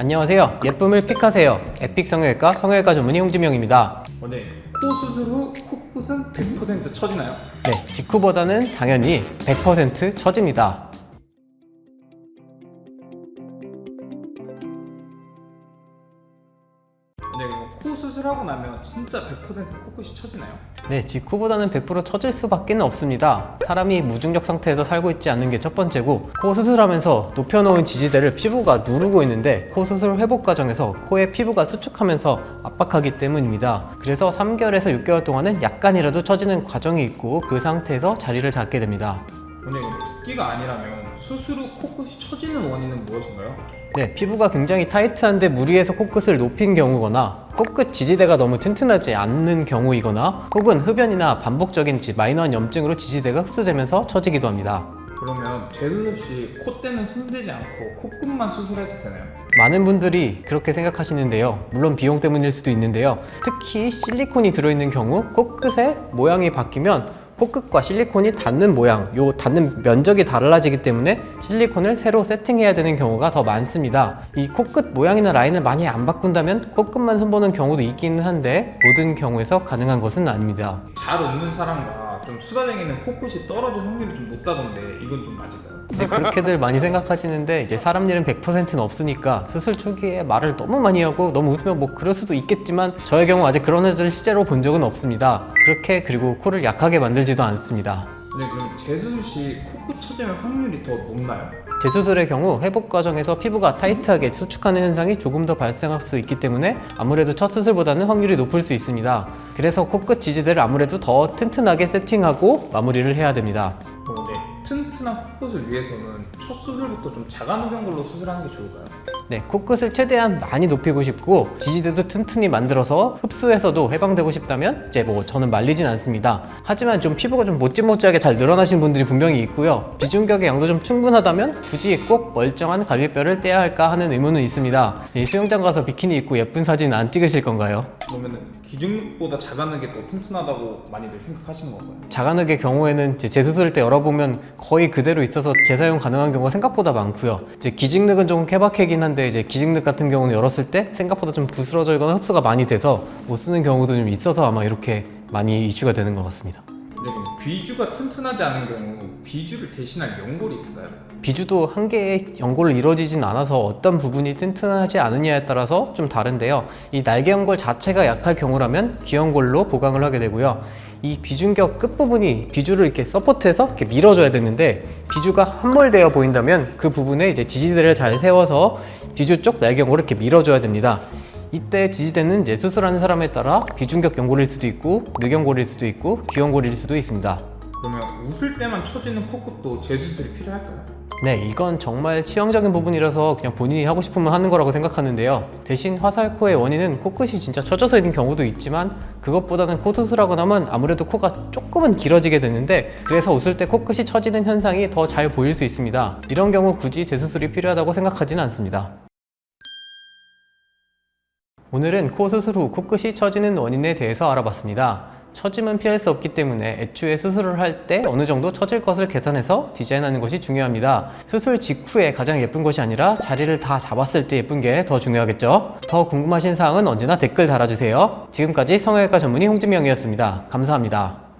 안녕하세요. 예쁨을 픽하세요. 에픽 성형외과 성형외과 전문의 홍지명입니다. 네, 코 수술 후 코끝은 100% 처지나요? 네, 직후보다는 당연히 100% 처집니다. 네, 코 수술하고 나면 진짜 100% 코끝이 처지나요? 네, 직후보다는 100% 처질 수밖에 없습니다. 사람이 무중력 상태에서 살고 있지 않는 게 첫 번째고, 코 수술하면서 높여놓은 지지대를 피부가 누르고 있는데 코 수술 회복 과정에서 코의 피부가 수축하면서 압박하기 때문입니다. 그래서 3개월에서 6개월 동안은 약간이라도 처지는 과정이 있고 그 상태에서 자리를 잡게 됩니다. 근데 듣기가 아니라면 수술 후 코끝이 처지는 원인은 무엇인가요? 네, 피부가 굉장히 타이트한데 무리해서 코끝을 높인 경우거나 코끝 지지대가 너무 튼튼하지 않는 경우이거나 혹은 흡연이나 반복적인 마이너한 염증으로 지지대가 흡수되면서 처지기도 합니다. 그러면 재수술 시 콧대는 손대지 않고 코끝만 수술해도 되나요? 많은 분들이 그렇게 생각하시는데요. 물론 비용 때문일 수도 있는데요. 특히 실리콘이 들어있는 경우 코끝의 모양이 바뀌면 코끝과 실리콘이 닿는 모양, 요 닿는 면적이 달라지기 때문에 실리콘을 새로 세팅해야 되는 경우가 더 많습니다. 이 코끝 모양이나 라인을 많이 안 바꾼다면 코끝만 손보는 경우도 있기는 한데 모든 경우에서 가능한 것은 아닙니다. 잘 웃는 사람과 좀 수다쟁이는 코끝이 떨어질 확률이 좀 높다던데 이건 좀 맞을까요? 네, 그렇게들 많이 생각하시는데 이제 사람 일은 100%는 없으니까 수술 초기에 말을 너무 많이 하고 너무 웃으면 뭐 그럴 수도 있겠지만 저의 경우 아직 그런 애들을 실제로 본 적은 없습니다. 그렇게 그리고 코를 약하게 만들지도 않습니다. 네, 그럼 재수술 시 코끝 처짐의 확률이 더 높나요? 재수술의 경우 회복 과정에서 피부가 타이트하게 수축하는 현상이 조금 더 발생할 수 있기 때문에 아무래도 첫 수술보다는 확률이 높을 수 있습니다. 그래서 코끝 지지대를 아무래도 더 튼튼하게 세팅하고 마무리를 해야 됩니다. 네, 튼튼한 코끝을 위해서는 첫 수술부터 좀 자가누경 걸로 수술하는 게 좋을까요? 네, 코끝을 최대한 많이 높이고 싶고 지지대도 튼튼히 만들어서 흡수해서도 해방되고 싶다면 이제 뭐 저는 말리진 않습니다. 하지만 좀 피부가 좀 모찌모찌하게 잘 늘어나신 분들이 분명히 있고요. 비중격의 양도 좀 충분하다면 굳이 꼭 멀쩡한 갈비뼈를 떼야 할까 하는 의문은 있습니다. 수영장 가서 비키니 입고 예쁜 사진 안 찍으실 건가요? 그러면은 기중력보다 자가누기 더 튼튼하다고 많이들 생각하시는 건가요? 자가누의 경우에는 이제 재수술 때 열어보면 거의 그대로 있어서 재사용 가능한 경우가 생각보다 많고요. 이제 기직늑은 조금 케바케긴 한데 이제 기직늑 같은 경우는 열었을 때 생각보다 좀 부스러져 있거나 흡수가 많이 돼서 못 쓰는 경우도 좀 있어서 아마 이렇게 많이 이슈가 되는 것 같습니다. 네, 그럼 귀주가 튼튼하지 않은 경우 비주를 대신할 연골이 있을까요? 비주도 한 개의 연골로 이루어지진 않아서 어떤 부분이 튼튼하지 않느냐에 따라서 좀 다른데요. 이 날개 연골 자체가 약할 경우라면 귀연골로 보강을 하게 되고요. 이 비중격 끝부분이 비주를 이렇게 서포트해서 이렇게 밀어줘야 되는데 비주가 함몰되어 보인다면 그 부분에 이제 지지대를 잘 세워서 비주 쪽 날개 연골을 이렇게 밀어줘야 됩니다. 이때 지지대는 이제 수술하는 사람에 따라 비중격 연골일 수도 있고 늑연골일 수도 있고 귀연골일 수도 있습니다. 그러면 웃을 때만 처지는 코끝도 재수술이 필요할까요? 네, 이건 정말 치명적인 부분이라서 그냥 본인이 하고 싶으면 하는 거라고 생각하는데요. 대신 화살코의 원인은 코끝이 진짜 처져서 있는 경우도 있지만 그것보다는 코 수술하고 나면 아무래도 코가 조금은 길어지게 되는데 그래서 웃을 때 코끝이 처지는 현상이 더 잘 보일 수 있습니다. 이런 경우 굳이 재수술이 필요하다고 생각하지는 않습니다. 오늘은 코 수술 후 코끝이 처지는 원인에 대해서 알아봤습니다. 처짐은 피할 수 없기 때문에 애초에 수술을 할 때 어느 정도 처질 것을 계산해서 디자인하는 것이 중요합니다. 수술 직후에 가장 예쁜 것이 아니라 자리를 다 잡았을 때 예쁜 게 더 중요하겠죠? 더 궁금하신 사항은 언제나 댓글 달아주세요. 지금까지 성형외과 전문의 홍지명이었습니다. 감사합니다.